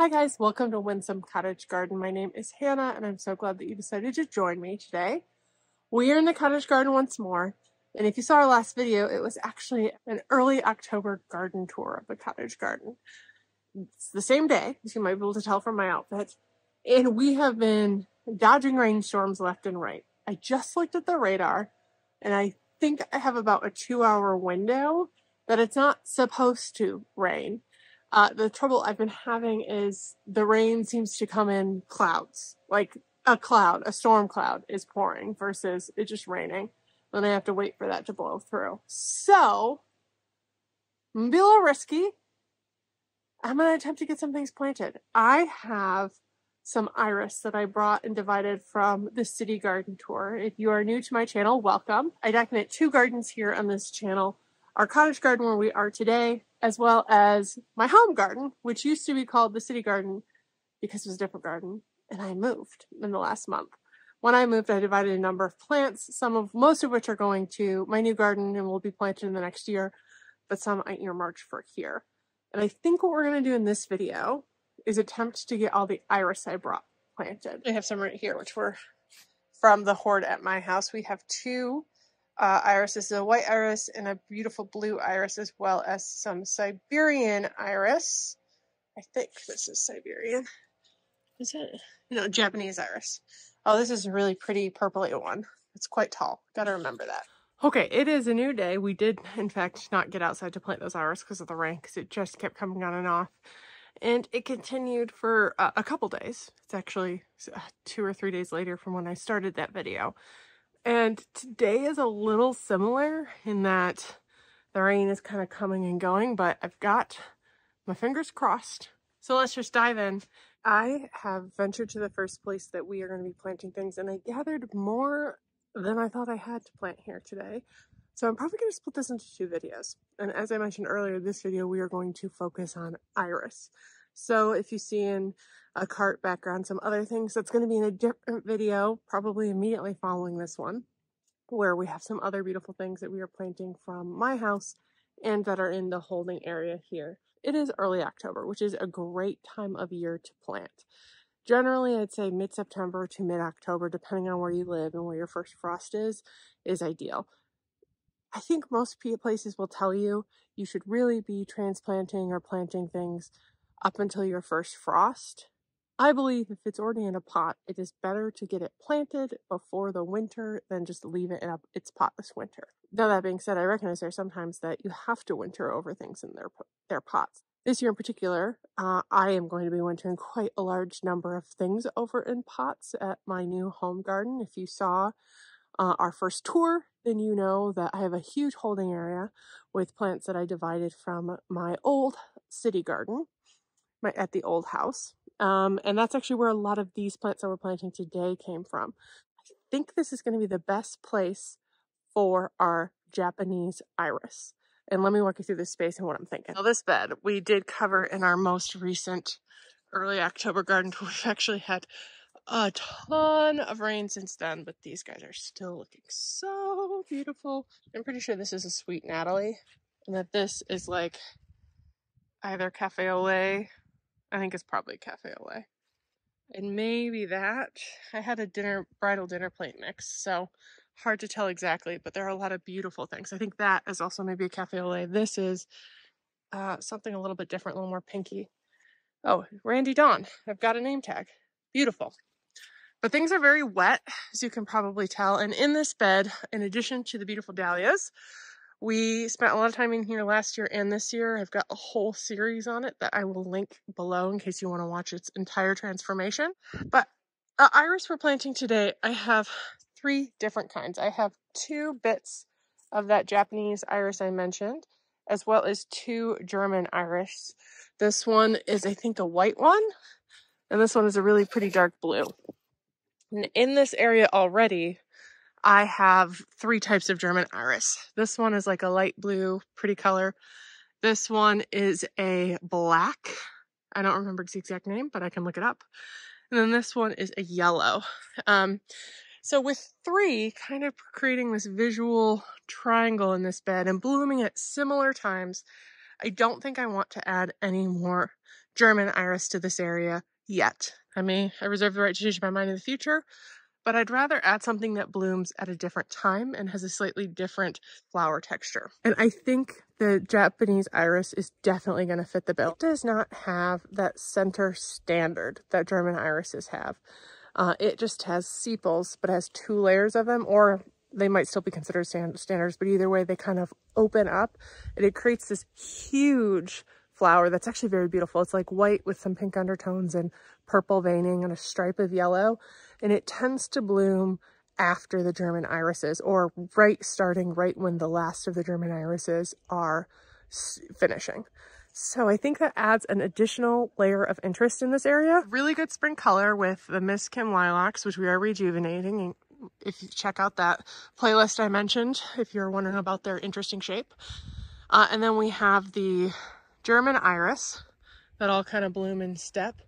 Hi guys, welcome to Windsome Cottage Garden. My name is Hannah and I'm so glad that you decided to join me today. We are in the cottage garden once more, and if you saw our last video, it was actually an early October garden tour of the cottage garden. It's the same day, as you might be able to tell from my outfit, and we have been dodging rainstorms left and right. I just looked at the radar and I think I have about a 2-hour window that it's not supposed to rain. The trouble I've been having is the rain seems to come in clouds, like a storm cloud is pouring versus it just raining. Then I have to wait for that to blow through. So, I'm gonna be a little risky. I'm gonna attempt to get some things planted. I have some iris that I brought and divided from the city garden tour. If you are new to my channel, welcome. I document 2 gardens here on this channel. Our cottage garden where we are today, as well as my home garden, which used to be called the city garden because it was a different garden, and I moved in the last month. When I moved, I divided a number of plants, most of which are going to my new garden and will be planted in the next year, but some I earmarked for here. And I think what we're going to do in this video is attempt to get all the iris I brought planted. I have some right here, which were from the hoard at my house. We have 2 irises, a white iris and a beautiful blue iris, as well as some Siberian iris. I think this is Siberian. Is it? No, Japanese iris. Oh, this is a really pretty purpley one. It's quite tall. Gotta remember that. Okay, it is a new day. We did, in fact, not get outside to plant those iris because of the rain, because it just kept coming on and off. And it continued for a couple days. It's actually 2 or 3 days later from when I started that video. And today is a little similar in that the rain is kind of coming and going, but I've got my fingers crossed. So let's just dive in. I have ventured to the first place that we are going to be planting things, and I gathered more than I thought I had to plant here today. So I'm probably going to split this into 2 videos. And as I mentioned earlier, this video we are going to focus on iris. So if you see in a cart background some other things, that's going to be in a different video, probably immediately following this one, where we have some other beautiful things that we are planting from my house and that are in the holding area here. It is early October, which is a great time of year to plant. Generally, I'd say mid-September to mid-October, depending on where you live and where your first frost is ideal. I think most places will tell you you should really be transplanting or planting things up until your first frost. I believe if it's already in a pot, it is better to get it planted before the winter than just leave it in its pot this winter. Now, that being said, I recognize there are sometimes that you have to winter over things in their pots. This year in particular, I am going to be wintering quite a large number of things over in pots at my new home garden. If you saw our first tour, then you know that I have a huge holding area with plants that I divided from my old city garden at the old house. And that's actually where a lot of these plants that we're planting today came from. I think this is going to be the best place for our Japanese iris. And let me walk you through this space and what I'm thinking. Now, this bed we did cover in our most recent early October garden tour. We've actually had a ton of rain since then, but these guys are still looking so beautiful. I'm pretty sure this is a sweet Natalie, and that this is like either cafe au lait. I think it's probably cafe au lait. And maybe that. I had a bridal dinner plate mix, so hard to tell exactly, but there are a lot of beautiful things. I think that is also maybe a cafe au lait. This is something a little bit different, a little more pinky. Oh, Randy Dawn. I've got a name tag. Beautiful. But things are very wet, as you can probably tell. And in this bed, in addition to the beautiful dahlias, we spent a lot of time in here last year and this year. I've got a whole series on it that I will link below in case you want to watch its entire transformation. But iris we're planting today, I have 3 different kinds. I have 2 bits of that Japanese iris I mentioned, as well as 2 German iris. This one is, I think, a white one, and this one is a really pretty dark blue. And in this area already, I have 3 types of German iris. This one is like a light blue, pretty color. This one is a black. I don't remember its exact name, but I can look it up. And then this one is a yellow. So with 3 kind of creating this visual triangle in this bed and blooming at similar times, I don't think I want to add any more German iris to this area yet. I reserve the right to change my mind in the future, but I'd rather add something that blooms at a different time and has a slightly different flower texture. And I think the Japanese iris is definitely going to fit the bill. It does not have that center standard that German irises have. It just has sepals, but has 2 layers of them, or they might still be considered standards, but either way, they kind of open up and it creates this huge flower that's actually very beautiful. It's like white with some pink undertones and purple veining and a stripe of yellow. And it tends to bloom after the German irises, or starting right when the last of the German irises are finishing. So I think that adds an additional layer of interest in this area. Really good spring color with the Miss Kim lilacs, which we are rejuvenating. And if you check out that playlist I mentioned, if you're wondering about their interesting shape. And then we have the German iris that all kind of bloom in step.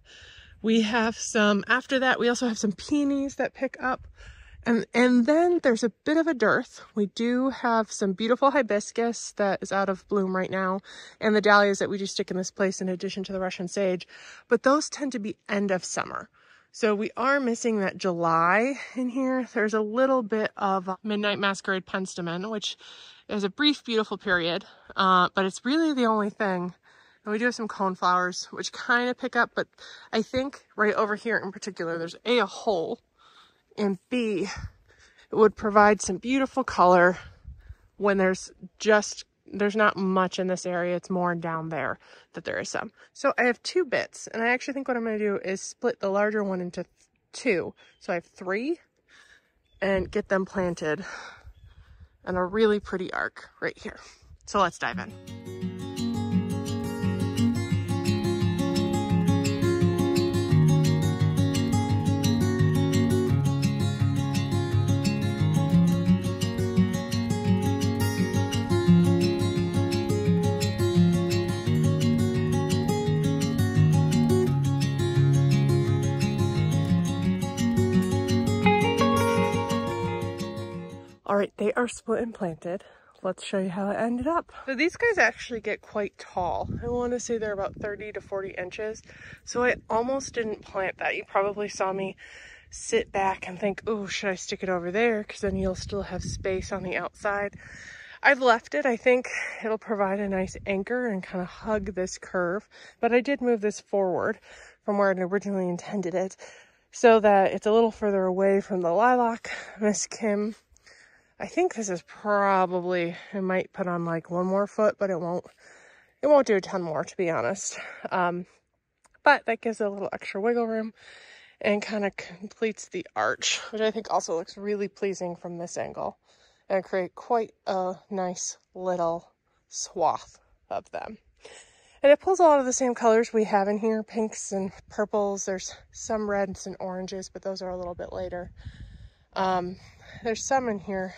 We have some, after that, we also have some peonies that pick up. And then there's a bit of a dearth. We do have some beautiful hibiscus that is out of bloom right now, and the dahlias that we do stick in this place in addition to the Russian sage, but those tend to be end of summer. So we are missing that July in here. There's a little bit of Midnight Masquerade Penstemon, which is a brief, beautiful period, but it's really the only thing. And we do have some coneflowers, which kind of pick up, but I think right over here in particular, there's A, a hole, and B, it would provide some beautiful color when there's not much in this area. It's more down there that there is some. So I have 2 bits, and I actually think what I'm going to do is split the larger one into 2. So I have 3 and get them planted in a really pretty arc right here. So let's dive in. All right, they are split and planted. Let's show you how it ended up. So these guys actually get quite tall. I want to say they're about 30 to 40 inches. So I almost didn't plant that. You probably saw me sit back and think, oh, should I stick it over there? Because then you'll still have space on the outside. I've left it. I think it'll provide a nice anchor and kind of hug this curve. But I did move this forward from where I originally intended it so that it's a little further away from the lilac, Miss Kim. I think this is probably, it might put on like 1 more foot, but it won't do a ton more, to be honest. But that gives it a little extra wiggle room and kind of completes the arch, which I think also looks really pleasing from this angle, and create quite a nice little swath of them. And it pulls a lot of the same colors we have in here, pinks and purples. There's some reds and oranges, but those are a little bit later. There's some in here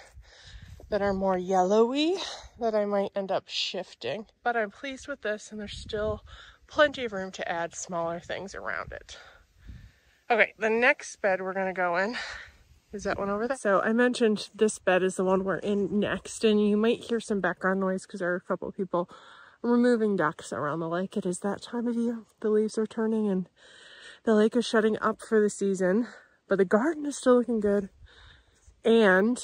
that are more yellowy that I might end up shifting, but I'm pleased with this, and there's still plenty of room to add smaller things around it. Okay, the next bed we're going to go in is that one over there. So I mentioned this bed is the one we're in next, and you might hear some background noise because there are a couple of people removing ducks around the lake. It is that time of year. The leaves are turning and the lake is shutting up for the season, but the garden is still looking good. And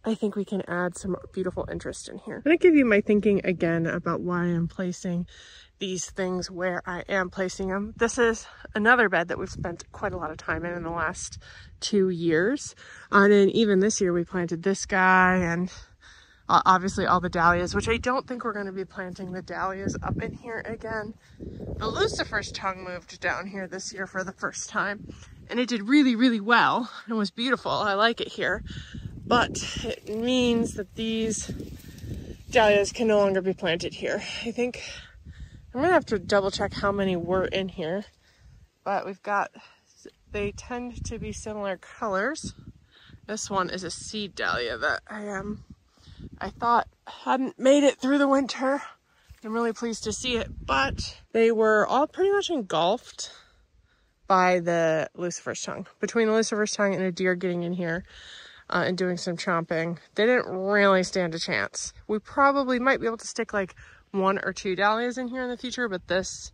I think we can add some beautiful interest in here. I'm going to give you my thinking again about why I'm placing these things where I am placing them. This is another bed that we've spent quite a lot of time in the last 2 years. And then even this year we planted this guy and obviously all the dahlias, which I don't think we're going to be planting the dahlias up in here again. The Lucifer's tongue moved down here this year for the first time. And it did really, really well and was beautiful. I like it here. But it means that these dahlias can no longer be planted here. I think I'm going to have to double check how many were in here. But we've got, they tend to be similar colors. This one is a seed dahlia that I thought hadn't made it through the winter. I'm really pleased to see it. But they were all pretty much engulfed by the Lucifer's tongue. Between the Lucifer's tongue and a deer getting in here and doing some chomping, they didn't really stand a chance. We probably might be able to stick like 1 or 2 dahlias in here in the future, but this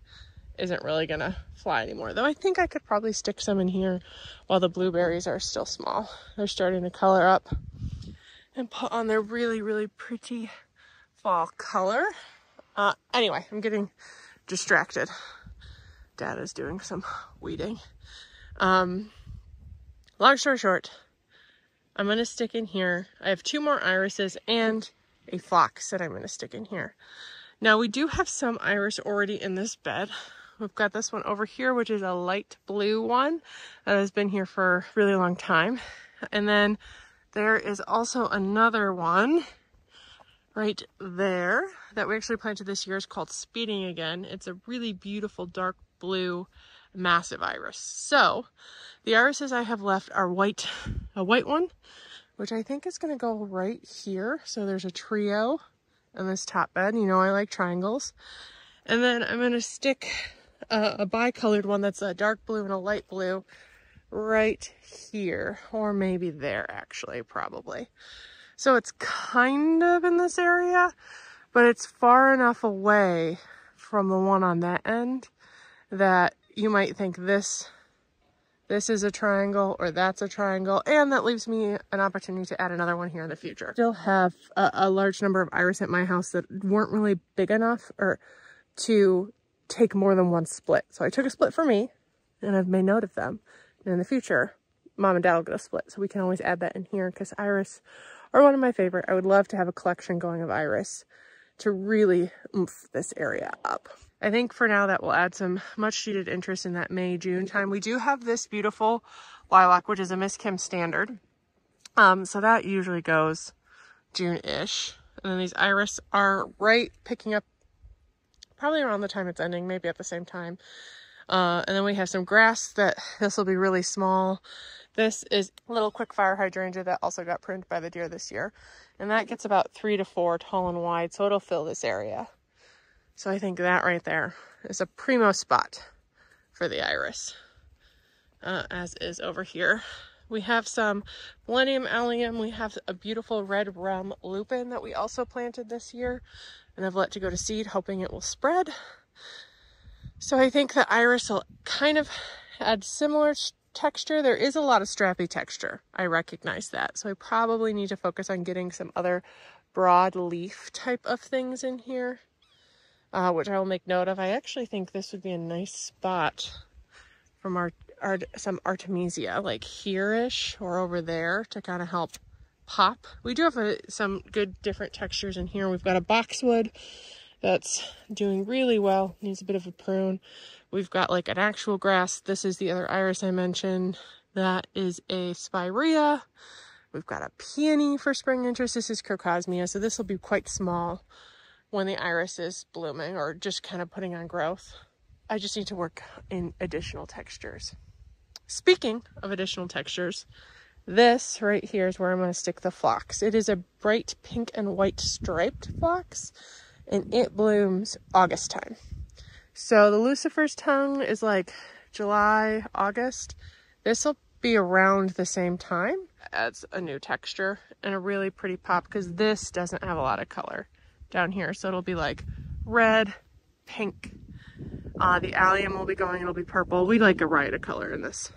isn't really gonna fly anymore. Though I think I could probably stick some in here while the blueberries are still small. They're starting to color up and put on their really, really pretty fall color. Anyway, I'm getting distracted. Dad is doing some weeding. Long story short, I'm gonna stick in here. I have 2 more irises and a phlox that I'm gonna stick in here. Now we do have some iris already in this bed. We've got this one over here, which is a light blue one that has been here for a really long time. And then there is also another one right there that we actually planted this year. It's called Speeding Again. It's a really beautiful dark blue massive iris. So the irises I have left are white, a white one, which I think is going to go right here. So there's a trio in this top bed. You know, I like triangles. And then I'm going to stick a bicolored one that's a dark blue and a light blue right here, or maybe there actually, probably. So it's kind of in this area, but it's far enough away from the one on that end that you might think this is a triangle or that's a triangle, and that leaves me an opportunity to add another one here in the future. Still have a large number of iris at my house that weren't really big enough or to take more than one split. So I took a split for me, and I've made note of them. And in the future, Mom and Dad will get a split, so we can always add that in here because iris are one of my favorite. I would love to have a collection going of iris to really oomph this area up. I think for now that will add some much needed interest in that May, June time. We do have this beautiful lilac, which is a Miss Kim standard. So that usually goes June-ish. And then these iris are right picking up probably around the time it's ending, maybe at the same time. And then we have some grass that this will be really small. This is a little quick fire hydrangea that also got pruned by the deer this year. And that gets about 3 to 4 tall and wide, so it'll fill this area. So I think that right there is a primo spot for the iris, as is over here. We have some Millennium Allium. We have a beautiful red rum lupin that we also planted this year and I've let to go to seed, hoping it will spread. So I think the iris will kind of add similar texture. There is a lot of strappy texture. I recognize that. So I probably need to focus on getting some other broad leaf type of things in here, which I will make note of. I actually think this would be a nice spot from some Artemisia, like here-ish or over there, to kind of help pop. We do have some good different textures in here. We've got a boxwood that's doing really well, needs a bit of a prune. We've got like an actual grass. This is the other iris I mentioned. That is a spirea. We've got a peony for spring interest. This is crocosmia, so this will be quite small when the iris is blooming or just kind of putting on growth. I just need to work in additional textures. Speaking of additional textures, this right here is where I'm going to stick the phlox. It is a bright pink and white striped phlox, and it blooms August time. So the Lucifer's tongue is like July, August. This will be around the same time. Adds a new texture and a really pretty pop because this doesn't have a lot of color down here. So it'll be like red, pink. The allium will be going, it'll be purple. We like a riot of color in this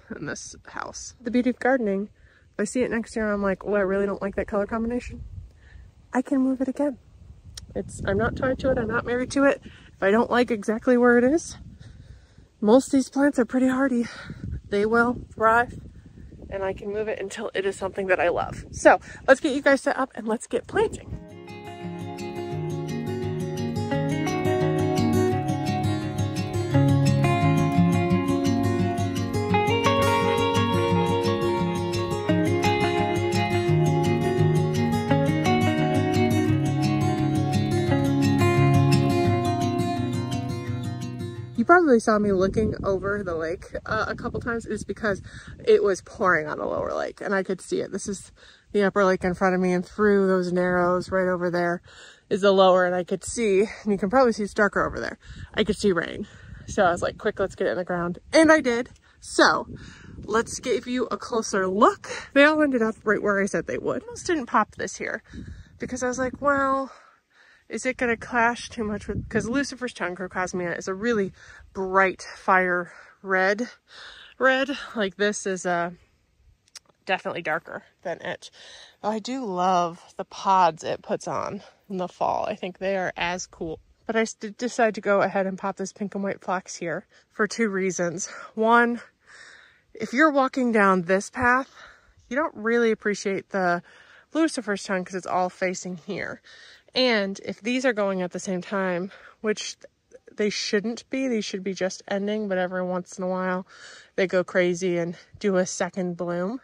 house. The beauty of gardening, if I see it next year, I'm like, oh, I really don't like that color combination, I can move it again. I'm not tied to it, I'm not married to it. If I don't like exactly where it is, most of these plants are pretty hardy. They will thrive, and I can move it until it is something that I love. So let's get you guys set up and let's get planting. You probably saw me looking over the lake a couple times. It's because it was pouring on the lower lake and I could see it. This is the upper lake in front of me, and through those narrows right over there is the lower, and I could see, and you can probably see it's darker over there, I could see rain. So I was like, quick, let's get it in the ground. And I did. So let's give you a closer look. They all ended up right where I said they would. I almost didn't pop this here because I was like, well, is it going to clash too much with, because Lucifer's tongue, Crocosmia, is a really bright fire red. Like this is definitely darker than it. Oh, I do love the pods it puts on in the fall. I think they are as cool. But I did decide to go ahead and pop this pink and white phlox here for two reasons. One, if you're walking down this path, you don't really appreciate the Lucifer's tongue because it's all facing here. And if these are going at the same time, which they shouldn't be, these should be just ending, but every once in a while they go crazy and do a second bloom.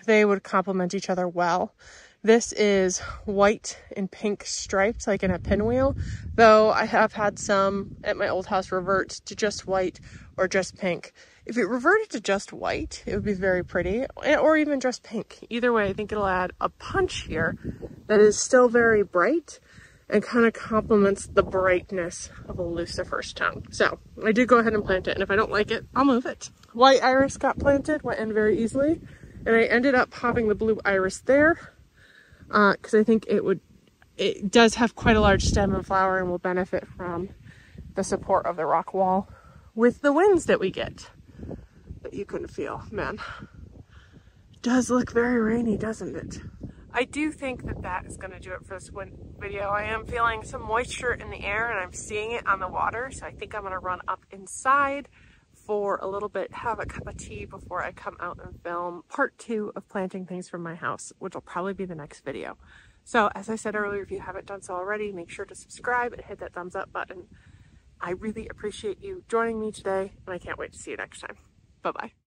They would complement each other well. This is white and pink stripes, like in a pinwheel, though I have had some at my old house revert to just white or just pink. If it reverted to just white, it would be very pretty, or even just pink. Either way, I think it'll add a punch here that is still very bright and kind of complements the brightness of a Lucifer's tongue. So I did go ahead and plant it, and if I don't like it, I'll move it. White iris got planted, went in very easily, and I ended up popping the blue iris there because I think it does have quite a large stem and flower and will benefit from the support of the rock wall with the winds that we get that you couldn't feel. Man, it does look very rainy, doesn't it? I do think that that is going to do it for this video. I am feeling some moisture in the air and I'm seeing it on the water, so I think I'm going to run up inside for a little bit, have a cup of tea before I come out and film part 2 of planting things from my house, which will probably be the next video. So as I said earlier, if you haven't done so already, make sure to subscribe and hit that thumbs up button. I really appreciate you joining me today, and I can't wait to see you next time. Bye-bye.